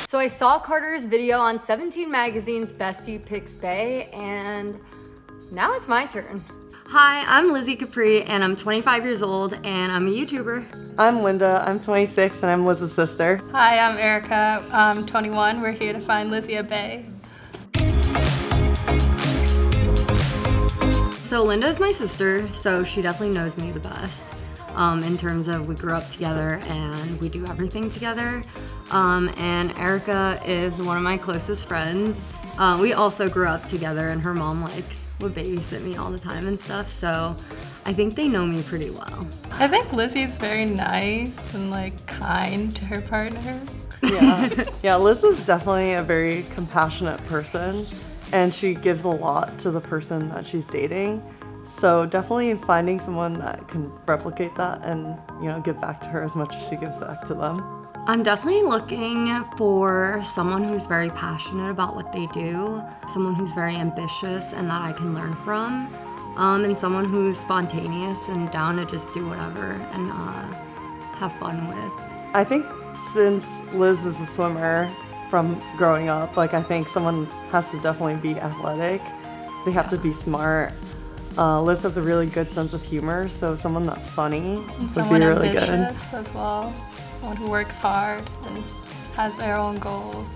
So I saw Carter's video on 17 Magazine's Bestie Picks Bay, and now it's my turn. Hi, I'm Lizzy Capri, and I'm 25 years old, and I'm a YouTuber. I'm Linda, I'm 26, and I'm Liz's sister. Hi, I'm Erica, I'm 21. We're here to find Lizzy at Bay. So Linda's my sister, so she definitely knows me the best. In terms of we grew up together and we do everything together. And Erica is one of my closest friends. We also grew up together, and her mom would babysit me all the time and stuff, so I think they know me pretty well. I think Lizzy's very nice and kind to her partner. Yeah, Liz is definitely a very compassionate person, and she gives a lot to the person that she's dating. So definitely finding someone that can replicate that and, give back to her as much as she gives back to them. I'm definitely looking for someone who's very passionate about what they do, someone who's very ambitious and that I can learn from, and someone who's spontaneous and down to just do whatever and have fun with. I think since Liz is a swimmer from growing up, I think someone has to definitely be athletic. They have to be smart. Liz has a really good sense of humor, so someone that's funny would be really good. Someone ambitious as well. Someone who works hard and has their own goals.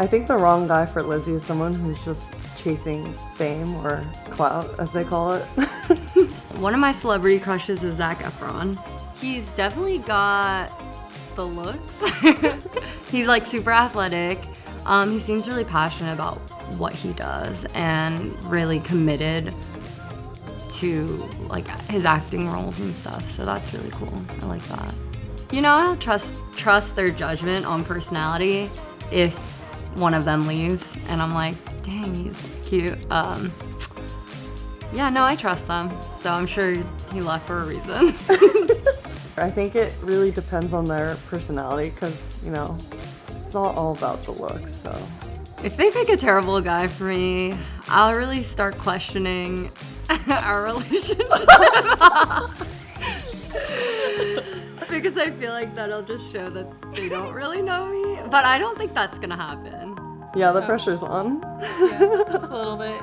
I think the wrong guy for Lizzy is someone who's just chasing fame or clout, as they call it. One of my celebrity crushes is Zac Efron. He's definitely got the looks. He's super athletic. He seems really passionate about what he does and really committed to his acting roles and stuff, so that's really cool. I like that. I'll trust their judgment on personality if one of them leaves and I'm like, dang, he's cute. Yeah, no, I trust them, so I'm sure he left for a reason. I think it really depends on their personality because, it's all about the looks, so. If they pick a terrible guy for me, I'll really start questioning our relationship. Because I feel like that'll just show that they don't really know me. But I don't think that's gonna happen. Yeah, the pressure's on. Yeah, just a little bit.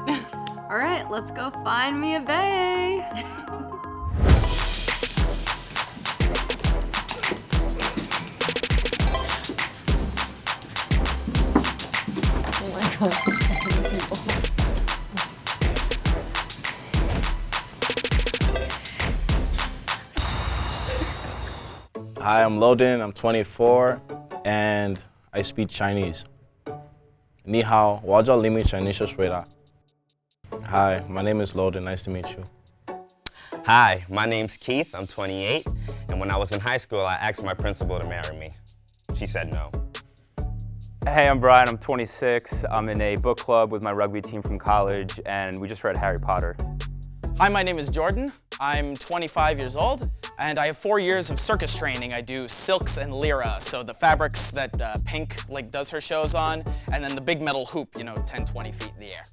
All right, let's go find me a bae. Hi, I'm Loden, I'm 24, and I speak Chinese. Ni hao, wajia limi Chinese shweda. Hi, my name is Loden, nice to meet you. Hi, my name's Keith, I'm 28, and when I was in high school, I asked my principal to marry me. She said no. Hey, I'm Brian, I'm 26. I'm in a book club with my rugby team from college, and we just read Harry Potter. Hi, my name is Jordan. I'm 25 years old, and I have 4 years of circus training. I do silks and lyra, so the fabrics that Pink does her shows on, and then the big metal hoop, 10, 20 feet in the air.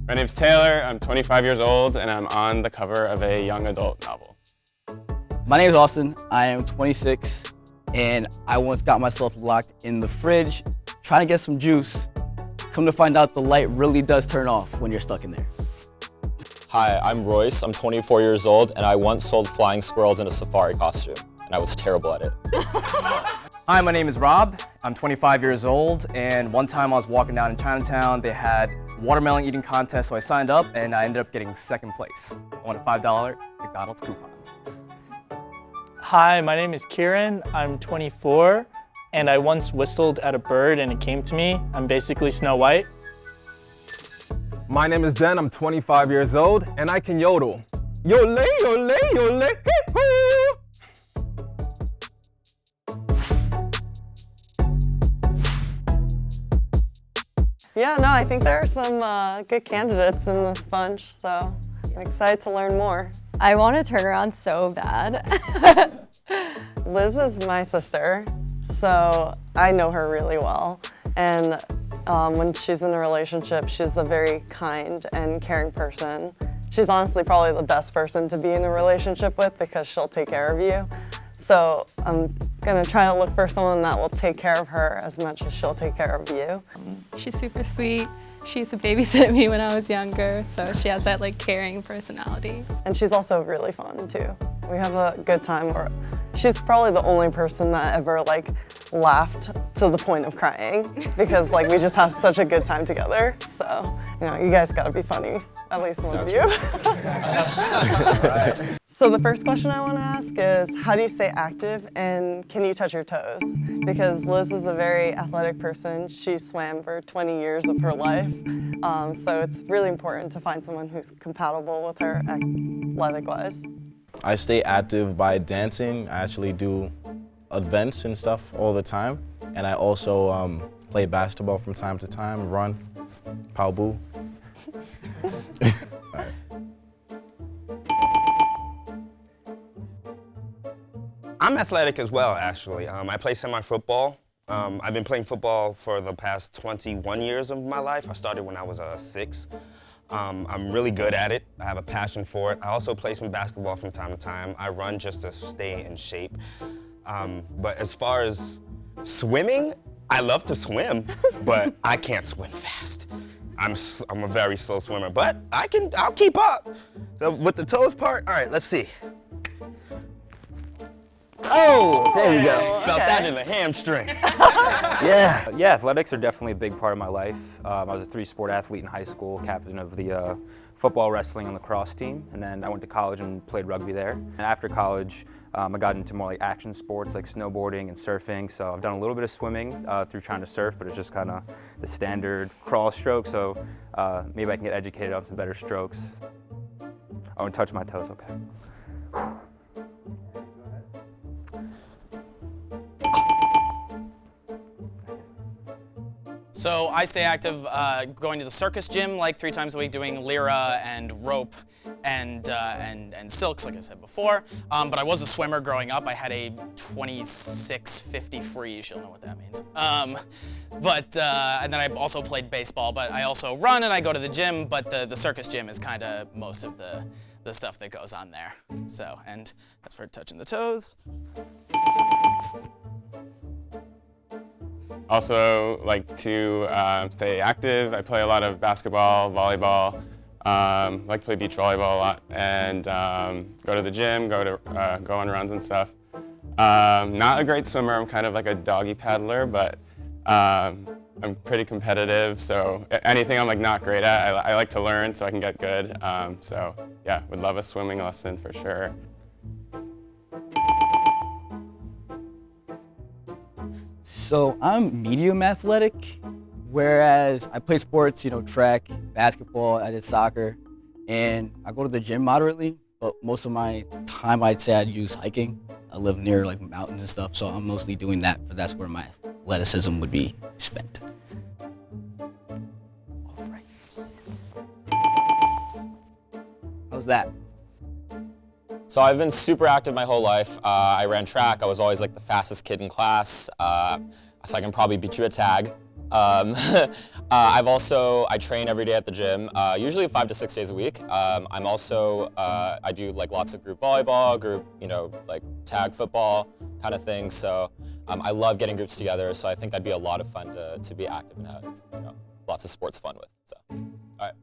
My name's Taylor, I'm 25 years old, and I'm on the cover of a young adult novel. My name is Austin, I am 26, and I once got myself locked in the fridge trying to get some juice. Come to find out the light really does turn off when you're stuck in there. Hi, I'm Royce, I'm 24 years old, and I once sold flying squirrels in a safari costume, and I was terrible at it. Hi, my name is Rob, I'm 25 years old, and one time I was walking down in Chinatown, they had watermelon eating contest, so I signed up, and I ended up getting second place. I won a $5 McDonald's coupon. Hi, my name is Kieran, I'm 24, and I once whistled at a bird and it came to me. I'm basically Snow White. My name is Dan, I'm 25 years old, and I can yodel. Yole, yole, yole, hee-hoo! Yeah, no, I think there are some good candidates in this bunch, so I'm excited to learn more. I want to turn around so bad. Liz is my sister, so I know her really well. And when she's in a relationship, she's a very kind and caring person. She's honestly probably the best person to be in a relationship with because she'll take care of you. So I'm gonna try to look for someone that will take care of her as much as she'll take care of you. She's super sweet. She used to babysit me when I was younger, so she has that like caring personality. And she's also really fun too. We have a good time. She's probably the only person that ever like laughed to the point of crying because like we just have such a good time together. So, you know, you guys gotta be funny, at least one of you. So the first question I want to ask is, how do you stay active and can you touch your toes? Because Liz is a very athletic person. She swam for 20 years of her life. So it's really important to find someone who's compatible with her athletic-wise. I stay active by dancing. I actually do events and stuff all the time. And I also play basketball from time to time, run, pow boo. I'm athletic as well, actually. I play semi-football. I've been playing football for the past 21 years of my life. I started when I was 6. I'm really good at it. I have a passion for it. I also play some basketball from time to time. I run just to stay in shape. But as far as swimming, I love to swim, but I can't swim fast. I'm a very slow swimmer, but I'll keep up. So with the toes part, all right, let's see. Oh, there you go. Felt that in the hamstring. Yeah, athletics are definitely a big part of my life. I was a 3-sport athlete in high school, captain of the football, wrestling, and lacrosse team, and then I went to college and played rugby there. And after college, I got into more like action sports like snowboarding and surfing, so I've done a little bit of swimming through trying to surf, but it's just kind of the standard crawl stroke, so maybe I can get educated on some better strokes. I won't touch my toes, okay. So I stay active going to the circus gym like 3 times a week, doing lyra and rope and silks, like I said before. But I was a swimmer growing up. I had a 2650 free, you should know what that means. And then I also played baseball, but I also run and I go to the gym, but the circus gym is kind of most of the stuff that goes on there. So, and that's for touching the toes. Also like to stay active. I play a lot of basketball, volleyball, like to play beach volleyball a lot, and go to the gym, go on runs and stuff. Not a great swimmer, I'm kind of like a doggy paddler, but I'm pretty competitive, so anything I'm like not great at, I like to learn so I can get good. So yeah, would love a swimming lesson for sure. So I'm medium athletic, whereas I play sports, you know, track, basketball, I did soccer, and I go to the gym moderately, but most of my time I'd say I'd use hiking. I live near like mountains and stuff, so I'm mostly doing that, but that's where my athleticism would be spent. All right. How's that? So I've been super active my whole life. I ran track. I was always like the fastest kid in class. So I can probably beat you at tag. I train every day at the gym, usually 5 to 6 days a week. I'm also, I do like lots of group volleyball, group, you know, like tag football kind of thing. So I love getting groups together. So I think that'd be a lot of fun to be active and have, you know, lots of sports fun with. So, all right.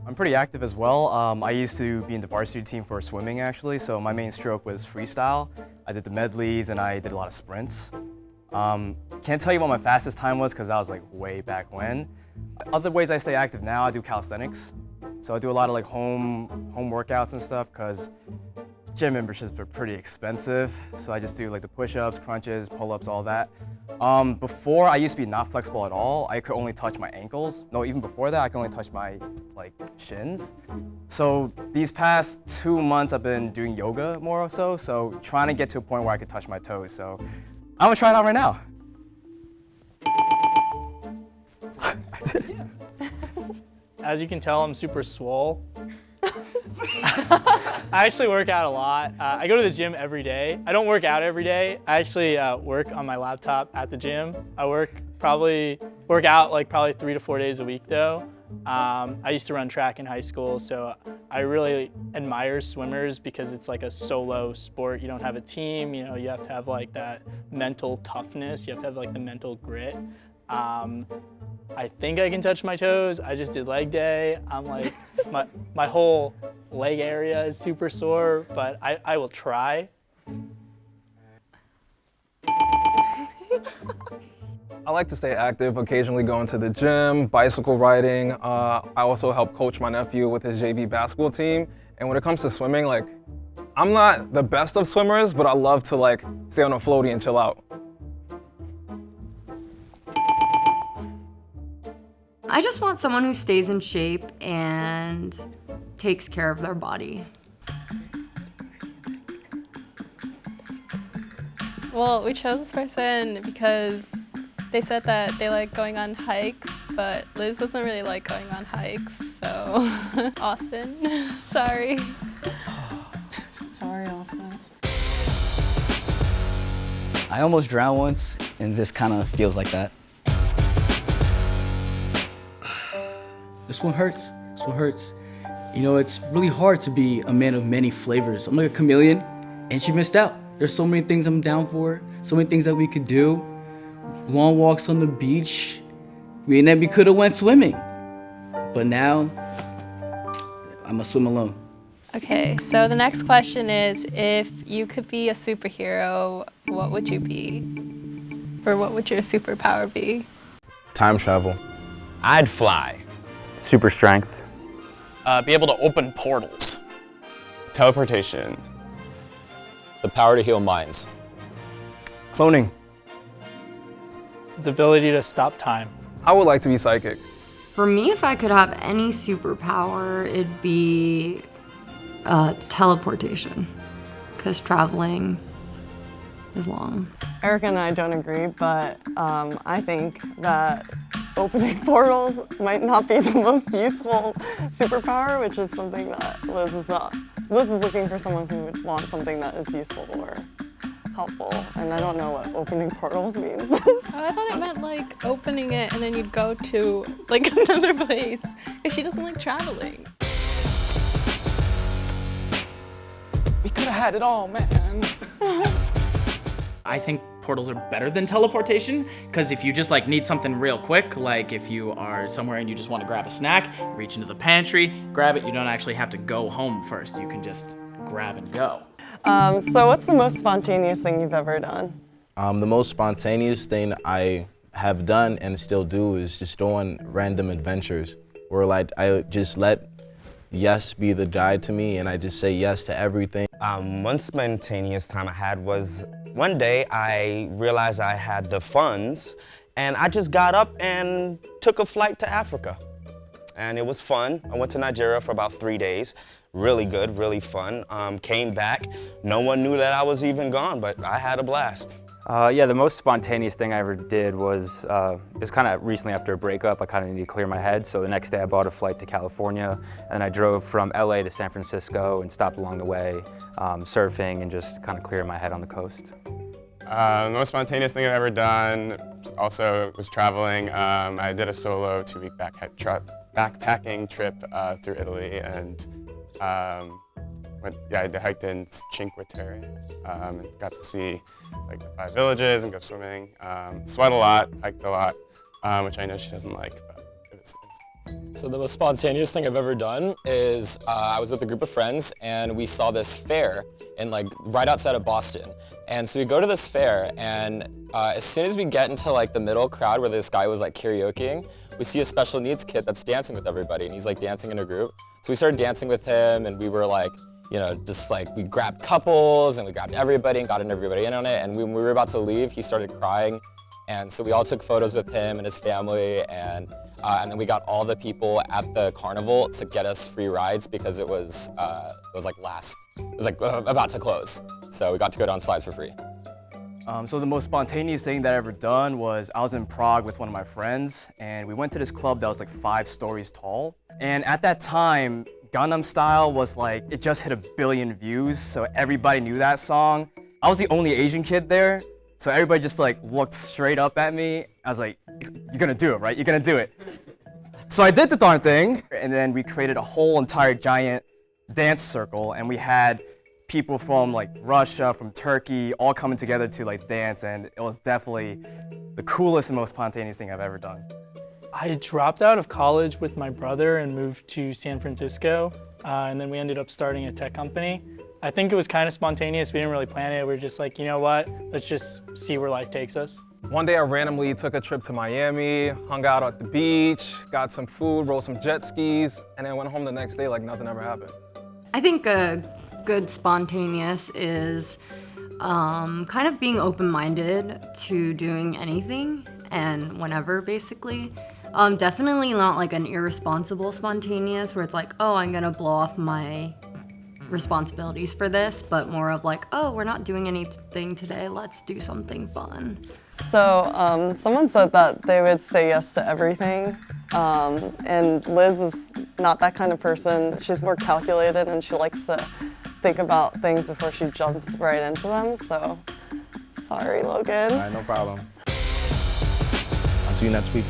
I'm pretty active as well. I used to be in the varsity team for swimming actually, so my main stroke was freestyle. I did the medleys and I did a lot of sprints. Can't tell you what my fastest time was because that was like way back when. Other ways I stay active now, I do calisthenics. So I do a lot of like home workouts and stuff because gym memberships are pretty expensive. So I just do like the push-ups, crunches, pull-ups, all that. Before, I used to be not flexible at all. I could only touch my ankles. No, even before that, I could only touch my like shins. So these past 2 months, I've been doing yoga more or so trying to get to a point where I could touch my toes. So I'm gonna try it out right now. As you can tell, I'm super swole. I actually work out a lot. I go to the gym every day. I don't work out every day. I actually work on my laptop at the gym. I work out like probably 3 to 4 days a week though. I used to run track in high school, so I really admire swimmers because it's like a solo sport. You don't have a team, you know, you have to have like that mental toughness, you have to have like the mental grit. I think I can touch my toes. I just did leg day. I'm like, my whole leg area is super sore, but I will try. I like to stay active, occasionally going to the gym, bicycle riding. I also help coach my nephew with his JV basketball team. And when it comes to swimming, like, I'm not the best of swimmers, but I love to like stay on a floaty and chill out. I just want someone who stays in shape and takes care of their body. Well, we chose this person because they said that they like going on hikes, but Liz doesn't really like going on hikes, so Austin, sorry. Sorry, Austin. I almost drowned once, and this kind of feels like that. This one hurts. This one hurts. You know, it's really hard to be a man of many flavors. I'm like a chameleon, and she missed out. There's so many things I'm down for, so many things that we could do. Long walks on the beach. And then we could have went swimming. But now, I'm gonna swim alone. Okay, so the next question is, if you could be a superhero, what would you be? Or what would your superpower be? Time travel. I'd fly. Super strength. Be able to open portals. Teleportation. The power to heal minds. Cloning. The ability to stop time. I would like to be psychic. For me, if I could have any superpower, it'd be teleportation, because traveling is long. Erica and I don't agree, but I think that opening portals might not be the most useful superpower, which is something that Liz is not. Liz is looking for someone who would want something that is useful or helpful, and I don't know what opening portals means. Oh, I thought it meant like opening it and then you'd go to like another place, because she doesn't like traveling. We could have had it all, man. I think portals are better than teleportation, because if you just like need something real quick, like if you are somewhere and you just want to grab a snack, reach into the pantry, grab it, you don't actually have to go home first. You can just grab and go. So what's the most spontaneous thing you've ever done? The most spontaneous thing I have done and still do is just go on random adventures where like I just let yes be the guide to me and I just say yes to everything. One spontaneous time I had was one day I realized I had the funds and I just got up and took a flight to Africa. And it was fun. I went to Nigeria for about 3 days. Really good, really fun. Came back, no one knew that I was even gone, but I had a blast. Yeah, the most spontaneous thing I ever did was, it was kind of recently after a breakup. I kind of needed to clear my head, so the next day I bought a flight to California, and I drove from LA to San Francisco and stopped along the way, surfing and just kind of clearing my head on the coast. The most spontaneous thing I've ever done also was traveling. I did a solo 2-week backpacking trip through Italy, and I hiked in Cinque Terre and got to see like the 5 villages and go swimming. Sweat a lot, hiked a lot, which I know she doesn't like, but it was So the most spontaneous thing I've ever done is I was with a group of friends and we saw this fair in like right outside of Boston. And so we go to this fair and as soon as we get into like the middle crowd where this guy was like karaokeing, we see a special needs kid that's dancing with everybody and he's like dancing in a group. So we started dancing with him and we were like, you know, just like we grabbed couples and we grabbed everybody and got everybody in on it. And when we were about to leave, he started crying. And so we all took photos with him and his family, and then we got all the people at the carnival to get us free rides because it was about to close. So we got to go down slides for free. So the most spontaneous thing that I ever done was I was in Prague with one of my friends, and we went to this club that was like 5 stories tall. And at that time, Gangnam Style was like, it just hit 1 billion views, so everybody knew that song. I was the only Asian kid there, so everybody just like looked straight up at me. I was like, you're gonna do it, right? You're gonna do it. So I did the darn thing, and then we created a whole entire giant dance circle, and we had people from like Russia, from Turkey, all coming together to like dance, and it was definitely the coolest and most spontaneous thing I've ever done. I dropped out of college with my brother and moved to San Francisco, and then we ended up starting a tech company. I think it was kind of spontaneous. We didn't really plan it. We were just like, you know what? Let's just see where life takes us. One day I randomly took a trip to Miami, hung out at the beach, got some food, rode some jet skis, and then went home the next day like nothing ever happened. I think a good spontaneous is kind of being open-minded to doing anything and whenever, basically. Definitely not like an irresponsible spontaneous where it's like, oh, I'm gonna blow off my responsibilities for this, but more of like, oh, we're not doing anything today, let's do something fun. So someone said that they would say yes to everything, and Liz is not that kind of person. She's more calculated and she likes to think about things before she jumps right into them, so sorry, Logan. All right, no problem. I'll see you next week.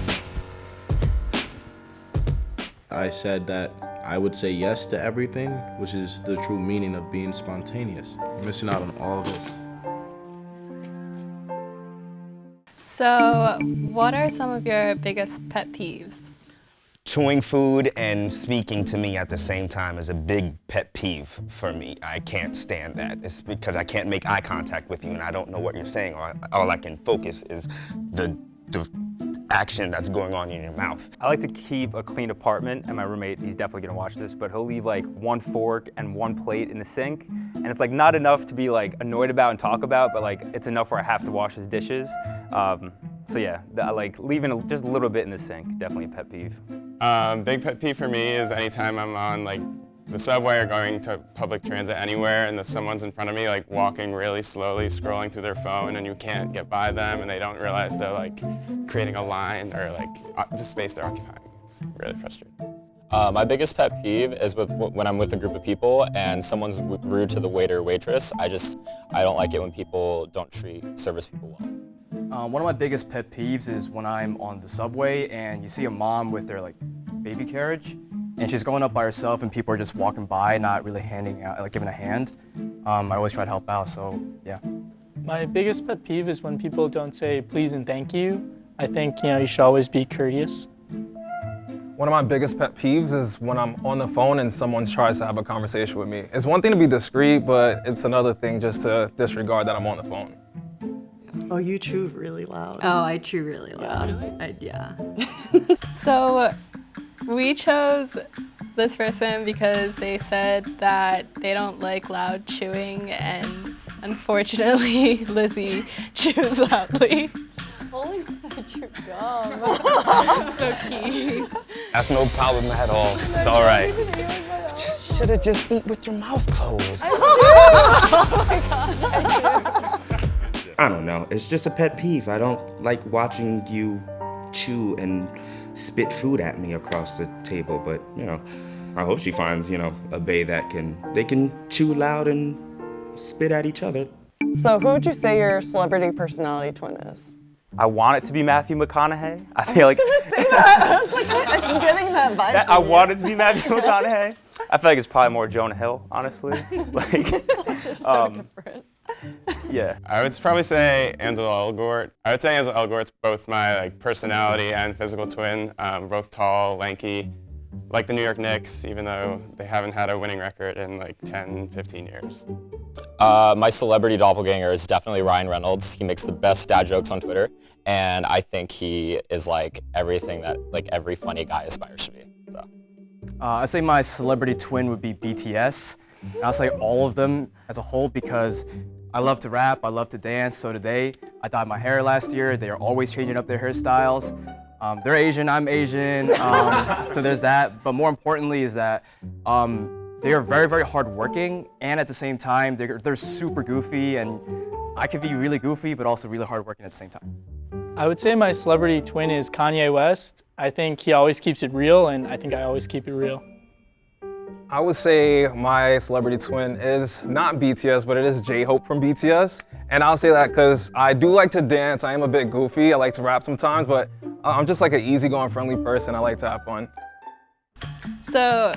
I said that I would say yes to everything, which is the true meaning of being spontaneous. You're missing out on all of this. So, what are some of your biggest pet peeves? Chewing food and speaking to me at the same time is a big pet peeve for me. I can't stand that. It's because I can't make eye contact with you and I don't know what you're saying. All I can focus is the action that's going on in your mouth. I like to keep a clean apartment, and my roommate, he's definitely gonna watch this, but he'll leave like one fork and one plate in the sink, and it's like not enough to be like annoyed about and talk about, but like it's enough where I have to wash his dishes. So yeah, I like leaving just a little bit in the sink, definitely a pet peeve. Big pet peeve for me is anytime I'm on like the subway or going to public transit anywhere and someone's in front of me like walking really slowly, scrolling through their phone, and you can't get by them and they don't realize they're like creating a line or like the space they're occupying. It's really frustrating. My biggest pet peeve is when I'm with a group of people and someone's rude to the waiter or waitress. I don't like it when people don't treat service people well. One of my biggest pet peeves is when I'm on the subway and you see a mom with their like baby carriage, and she's going up by herself and people are just walking by, not really handing out, like giving a hand. I always try to help out, so yeah. My biggest pet peeve is when people don't say please and thank you. I think, you should always be courteous. One of my biggest pet peeves is when I'm on the phone and someone tries to have a conversation with me. It's one thing to be discreet, but it's another thing just to disregard that I'm on the phone. Oh, you chew really loud. Oh, I chew really loud. Yeah. So, we chose this person because they said that they don't like loud chewing, and unfortunately, Lizzy chews loudly. Holy crap, your gum. So key. That's no problem at all. It's all right. Just should have just eat with your mouth closed. Oh my god. I don't know. It's just a pet peeve. I don't like watching you chew and spit food at me across the table, but I hope she finds, a bae that they can chew loud and spit at each other. So who would you say your celebrity personality twin is? I want it to be Matthew McConaughey. I feel like I was gonna say that. I was like, I'm getting that vibe. I want it to be Matthew McConaughey. I feel like it's probably more Jonah Hill, honestly. Like, so different. Yeah. I would probably say Ansel Elgort. I would say Ansel Elgort's both my personality and physical twin. Both tall, lanky, like the New York Knicks, even though they haven't had a winning record in like 10, 15 years. My celebrity doppelganger is definitely Ryan Reynolds. He makes the best dad jokes on Twitter, and I think he is like everything that like every funny guy aspires to be. So. I'd say my celebrity twin would be BTS. And I'll say all of them as a whole because I love to rap, I love to dance, so today I dyed my hair last year. They are always changing up their hairstyles. They're Asian, I'm Asian, so there's that. But more importantly is that they are very, very hardworking, and at the same time, they're super goofy, and I can be really goofy, but also really hardworking at the same time. I would say my celebrity twin is Kanye West. I think he always keeps it real, and I think I always keep it real. I would say my celebrity twin is not BTS, but it is J-Hope from BTS. And I'll say that because I do like to dance. I am a bit goofy. I like to rap sometimes, but I'm just like an easygoing, friendly person. I like to have fun. So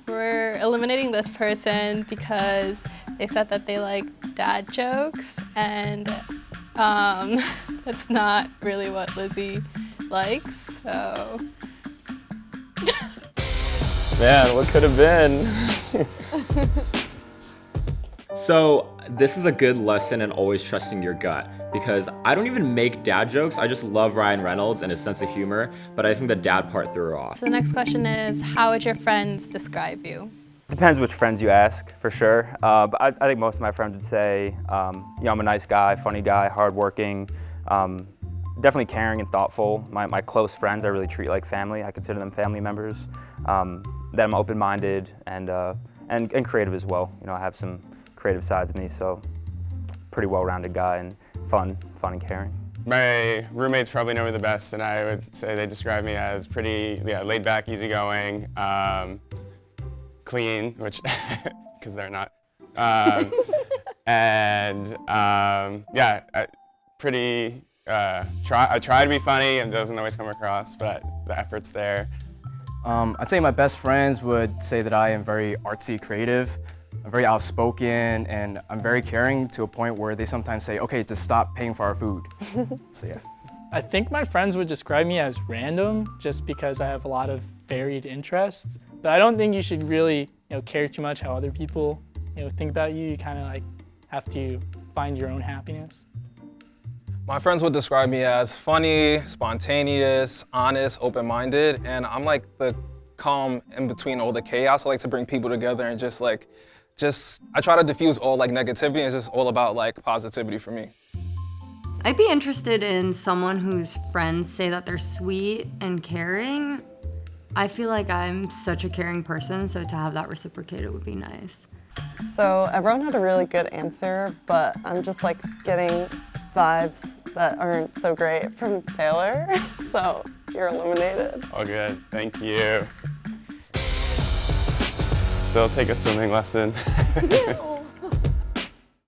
we're eliminating this person because they said that they like dad jokes, and that's not really what Lizzy likes, so. Man, what could have been? So this is a good lesson in always trusting your gut, because I don't even make dad jokes. I just love Ryan Reynolds and his sense of humor, but I think the dad part threw her off. So the next question is, how would your friends describe you? Depends which friends you ask, for sure. But I think most of my friends would say, I'm a nice guy, funny guy, hardworking, definitely caring and thoughtful. My close friends I really treat like family. I consider them family members. That I'm open-minded and creative as well. I have some creative sides of me, so pretty well-rounded guy and fun and caring. My roommates probably know me the best, and I would say they describe me as pretty laid back, easygoing, clean, which, because they're not, pretty, I try to be funny and it doesn't always come across, but the effort's there. I'd say my best friends would say that I am very artsy, creative. I'm very outspoken, and I'm very caring to a point where they sometimes say, okay, just stop paying for our food. So yeah. I think my friends would describe me as random just because I have a lot of varied interests. But I don't think you should really care too much how other people think about you. You kind of like have to find your own happiness. My friends would describe me as funny, spontaneous, honest, open-minded, and I'm like the calm in between all the chaos. I like to bring people together and I try to diffuse all like negativity, and it's just all about like positivity for me. I'd be interested in someone whose friends say that they're sweet and caring. I feel like I'm such a caring person, so to have that reciprocated would be nice. So everyone had a really good answer, but I'm just like getting vibes that aren't so great from Taylor, so you're eliminated. All good, thank you. Still take a swimming lesson.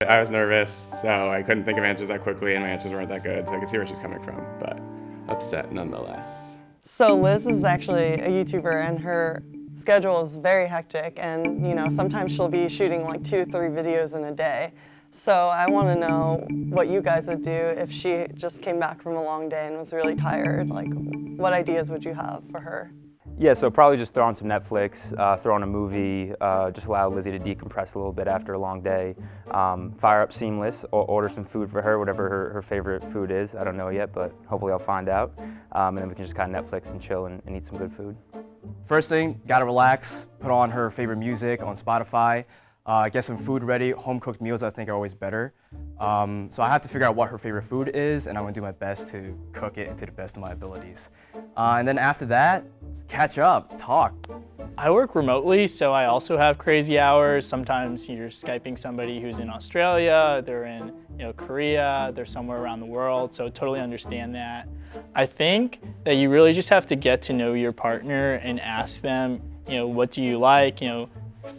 I was nervous, so I couldn't think of answers that quickly, and my answers weren't that good, so I could see where she's coming from, but upset nonetheless. So Liz is actually a YouTuber, and her schedule is very hectic, and sometimes she'll be shooting like 2 or 3 videos in a day. So I want to know what you guys would do if she just came back from a long day and was really tired. Like, what ideas would you have for her? Yeah, so probably just throw on some Netflix, throw on a movie, just allow Lizzy to decompress a little bit after a long day. Fire up Seamless, or order some food for her, whatever her favorite food is. I don't know yet, but hopefully I'll find out. And then we can just kind of Netflix and chill and eat some good food. First thing, gotta relax, put on her favorite music on Spotify, get some food ready. Home-cooked meals, I think, are always better. So I have to figure out what her favorite food is, and I'm gonna do my best to cook it to the best of my abilities. And then after that, catch up, talk. I work remotely, so I also have crazy hours. Sometimes you're Skyping somebody who's in Australia, they're in Korea, they're somewhere around the world, so totally understand that. I think that you really just have to get to know your partner and ask them, what do you like?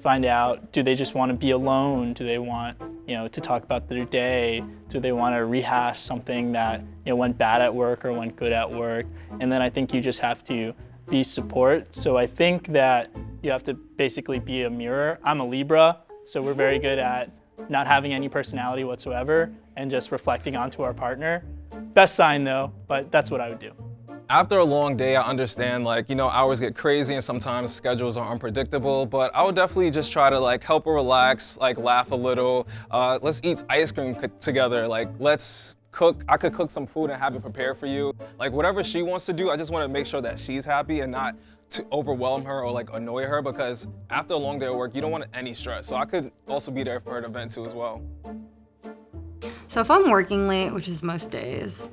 Find out, do they just want to be alone? Do they want, to talk about their day? Do they want to rehash something that, went bad at work or went good at work? And then I think you just have to be support. So I think that you have to basically be a mirror. I'm a Libra, so we're very good at not having any personality whatsoever and just reflecting onto our partner. Best sign though, but that's what I would do. After a long day, I understand hours get crazy and sometimes schedules are unpredictable, but I would definitely just try to help her relax, laugh a little. Let's eat ice cream together. Let's cook. I could cook some food and have it prepared for you. Whatever she wants to do, I just want to make sure that she's happy and not to overwhelm her or annoy her, because after a long day of work, you don't want any stress. So I could also be there for her to vent too as well. So if I'm working late, which is most days,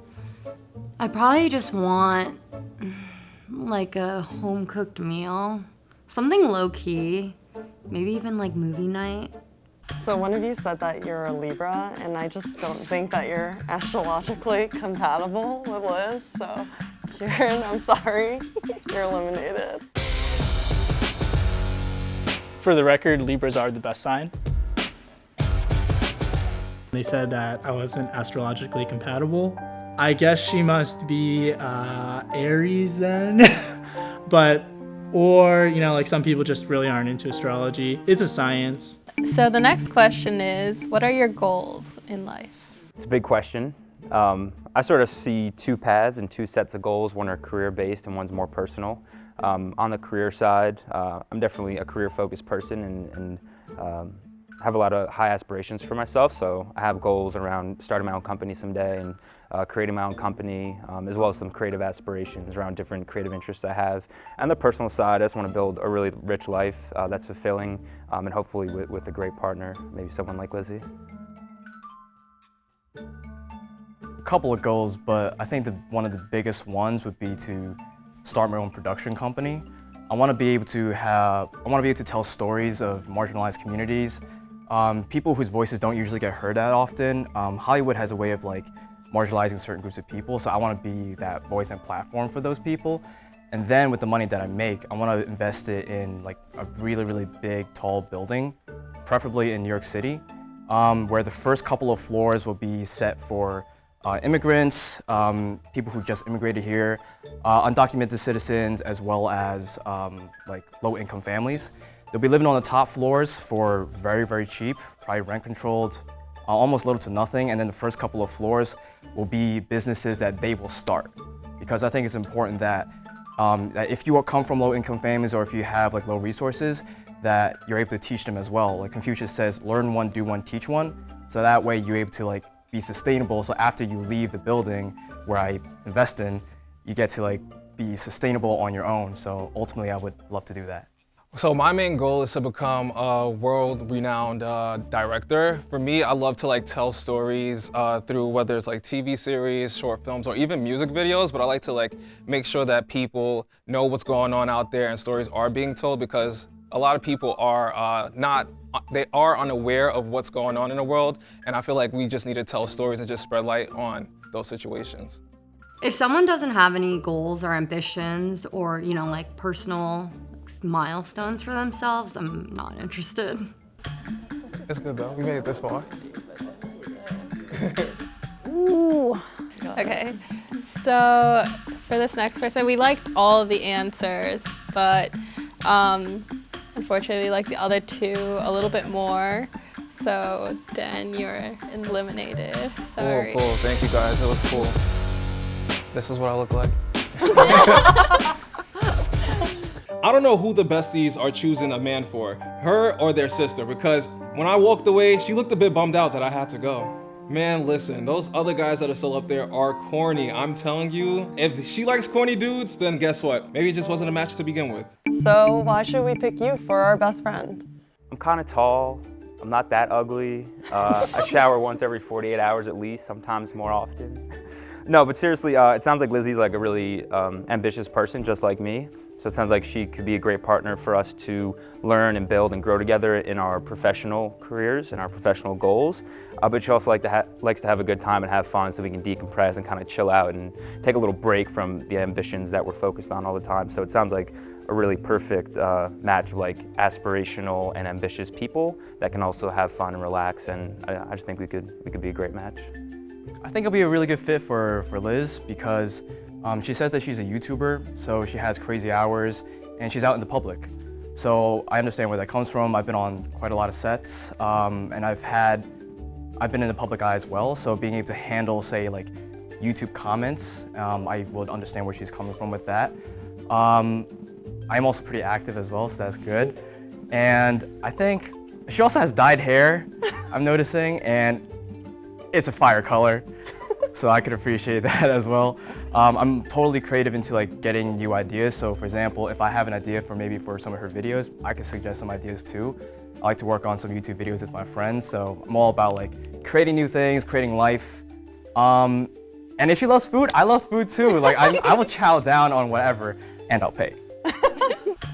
I probably just want a home-cooked meal, something low-key, maybe even movie night. So one of you said that you're a Libra, and I just don't think that you're astrologically compatible with Liz, so Kieran, I'm sorry, you're eliminated. For the record, Libras are the best sign. They said that I wasn't astrologically compatible. I guess she must be Aries then. Or, you know, like some people just really aren't into astrology. It's a science. So the next question is, what are your goals in life? It's a big question. I sort of see two paths and two sets of goals. One are career-based and one's more personal. On the career side, I'm definitely a career-focused person and have a lot of high aspirations for myself. So I have goals around starting my own company someday and creating my own company, as well as some creative aspirations around different creative interests I have. And the personal side, I just want to build a really rich life that's fulfilling, and hopefully with a great partner, maybe someone like Lizzy. A couple of goals, but I think one of the biggest ones would be to start my own production company. I want to be able to tell stories of marginalized communities, people whose voices don't usually get heard that often. Hollywood has a way of like marginalizing certain groups of people, so I want to be that voice and platform for those people. And then with the money that I make, I want to invest it in like a really, really big, tall building, preferably in New York City, where the first couple of floors will be set for immigrants, people who just immigrated here, undocumented citizens, as well as like low-income families. They'll be living on the top floors for very, very cheap, probably rent-controlled, almost little to nothing, and then the first couple of floors will be businesses that they will start. Because I think it's important that, that if you come from low-income families or if you have like low resources, that you're able to teach them as well. Like Confucius says, learn one, do one, teach one. So that way you're able to like be sustainable. So after you leave the building where I invest in, you get to like be sustainable on your own. So ultimately I would love to do that. So my main goal is to become a world-renowned director. For me, I love to like tell stories through whether it's like TV series, short films, or even music videos, but I like to like make sure that people know what's going on out there and stories are being told, because a lot of people are they are unaware of what's going on in the world, and I feel like we just need to tell stories and just spread light on those situations. If someone doesn't have any goals or ambitions or, you know, like personal milestones for themselves, I'm not interested. It's good though, we made it this far. Ooh. Okay, so for this next person, we liked all of the answers, but unfortunately we liked the other two a little bit more. So Dan, you're eliminated. Sorry. Cool, thank you guys, it was cool. This is what I look like. I don't know who the besties are choosing a man for, her or their sister, because when I walked away, she looked a bit bummed out that I had to go. Man, listen, those other guys that are still up there are corny. I'm telling you, if she likes corny dudes, then guess what? Maybe it just wasn't a match to begin with. So why should we pick you for our best friend? I'm kind of tall, I'm not that ugly. I shower once every 48 hours at least, sometimes more often. No, but seriously, it sounds like Lizzy's like a really ambitious person, just like me. So it sounds like she could be a great partner for us to learn and build and grow together in our professional careers and our professional goals. But she also likes to have a good time and have fun, so we can decompress and kind of chill out and take a little break from the ambitions that we're focused on all the time. So it sounds like a really perfect match of like aspirational and ambitious people that can also have fun and relax. And I just think we could be a great match. I think it'll be a really good fit for Liz, because she says that she's a YouTuber, so she has crazy hours and she's out in the public. So I understand where that comes from. I've been on quite a lot of sets, and I've been in the public eye as well. So being able to handle, say, like YouTube comments, I would understand where she's coming from with that. I'm also pretty active as well, so that's good. And I think she also has dyed hair, I'm noticing, and it's a fire color, so I could appreciate that as well. I'm totally creative into like getting new ideas. So for example, if I have an idea for some of her videos, I can suggest some ideas too. I like to work on some YouTube videos with my friends, so I'm all about like creating new things, creating life. And if she loves food, I love food too. Like I will chow down on whatever, and I'll pay.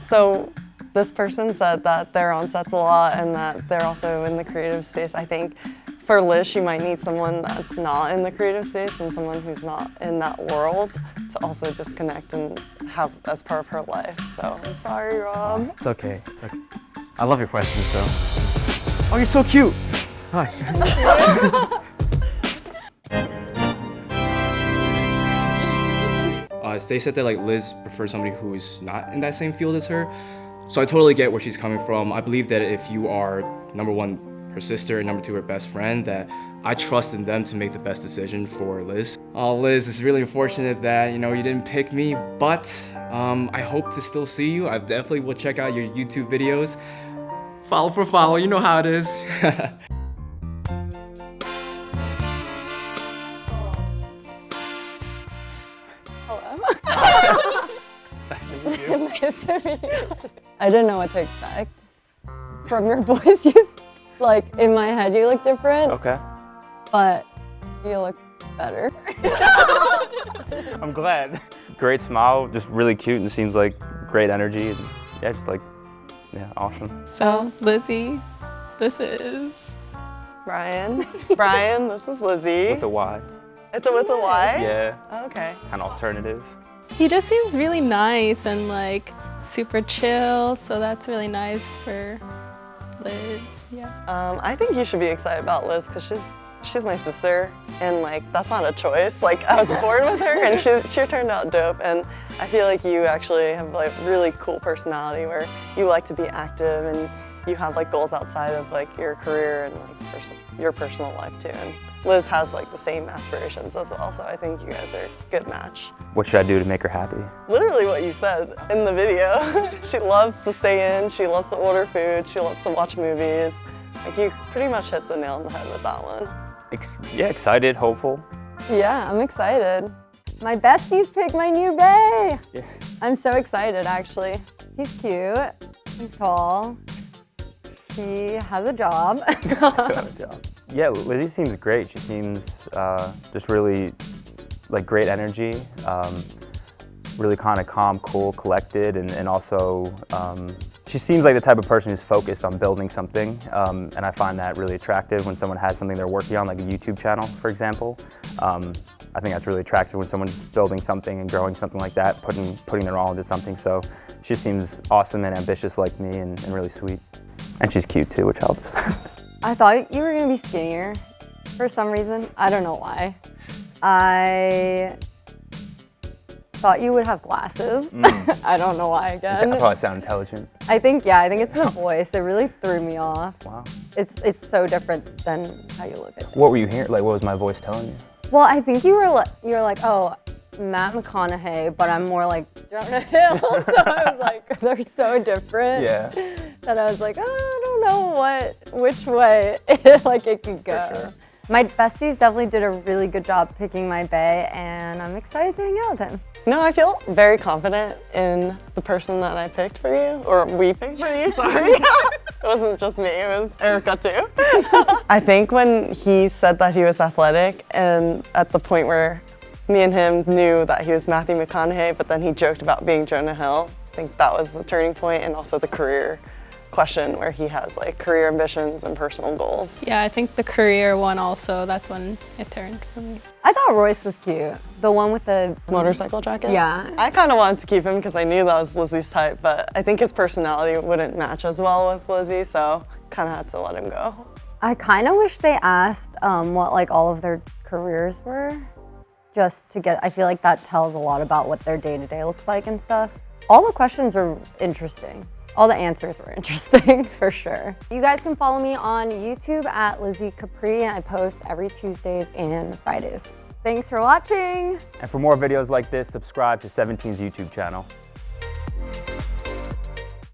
So this person said that they're on sets a lot and that they're also in the creative space. I think for Liz, she might need someone that's not in the creative space and someone who's not in that world to also just connect and have as part of her life. So I'm sorry, Rob. It's okay, it's okay. I love your questions though. Oh, you're so cute. Hi. They said that like Liz prefers somebody who's not in that same field as her. So I totally get where she's coming from. I believe that if you are number one, her sister, and number two, her best friend, that I trust in them to make the best decision for Liz. Liz, it's really unfortunate that you didn't pick me, but I hope to still see you. I definitely will check out your YouTube videos. Follow for follow, you know how it is. Nice to meet you. Nice to meet you. I didn't know what to expect from your voice. Like in my head, you look different. Okay. But you look better. I'm glad. Great smile, just really cute, and seems like great energy. And yeah, just like, yeah, awesome. So, Lizzy, this is Brian. Brian, this is Lizzy. With a Y. It's with a Y? Yeah. Okay. Kind of alternative. He just seems really nice and like super chill, so that's really nice for Liz. Yeah. I think you should be excited about Liz because she's my sister, and like that's not a choice. Like I was born with her, and she turned out dope, and I feel like you actually have like really cool personality where you like to be active and you have like goals outside of like your career and like your personal life too. And Liz has like the same aspirations as well, so I think you guys are a good match. What should I do to make her happy? Literally what you said in the video. She loves to stay in, she loves to order food, she loves to watch movies. Like you pretty much hit the nail on the head with that one. Yeah, excited, hopeful. Yeah, I'm excited. My besties picked my new bae. Yeah. I'm so excited, actually. He's cute, he's tall, he has a job. Yeah, Lizzy seems great. She seems just really like great energy, really kind of calm, cool, collected, and also she seems like the type of person who's focused on building something, and I find that really attractive when someone has something they're working on, like a YouTube channel, for example. I think that's really attractive when someone's building something and growing something like that, putting their all into something. So she seems awesome and ambitious like me, and really sweet. And she's cute too, which helps. I thought you were gonna be skinnier for some reason. I don't know why. I thought you would have glasses. I don't know why again. I probably sound intelligent. I think it's the voice. It really threw me off. Wow. It's so different than how you look at it. What were you hearing? Like, what was my voice telling you? Well, I think you were like, oh, Matt McConaughey, but I'm more like Jonah Hill. So I was like, they're so different. Yeah. That I was like, oh, I don't know which way like it could go. For sure. My besties definitely did a really good job picking my bae, and I'm excited to hang out with him. No, I feel very confident in the person that I picked for you, or we picked for you, sorry. It wasn't just me, it was Erica too. I think when he said that he was athletic, and at the point where me and him knew that he was Matthew McConaughey, but then he joked about being Jonah Hill, I think that was the turning point, and also the career question where he has like career ambitions and personal goals. Yeah, I think the career one also, that's when it turned for me. I thought Royce was cute. The one with the motorcycle jacket? Yeah. I kind of wanted to keep him because I knew that was Lizzy's type, but I think his personality wouldn't match as well with Lizzy, so kind of had to let him go. I kind of wish they asked what like all of their careers were, just to get, I feel like that tells a lot about what their day-to-day looks like and stuff. All the questions are interesting. All the answers were interesting, for sure. You guys can follow me on YouTube at Lizzy Capri, and I post every Tuesdays and Fridays. Thanks for watching. And for more videos like this, subscribe to 17's YouTube channel.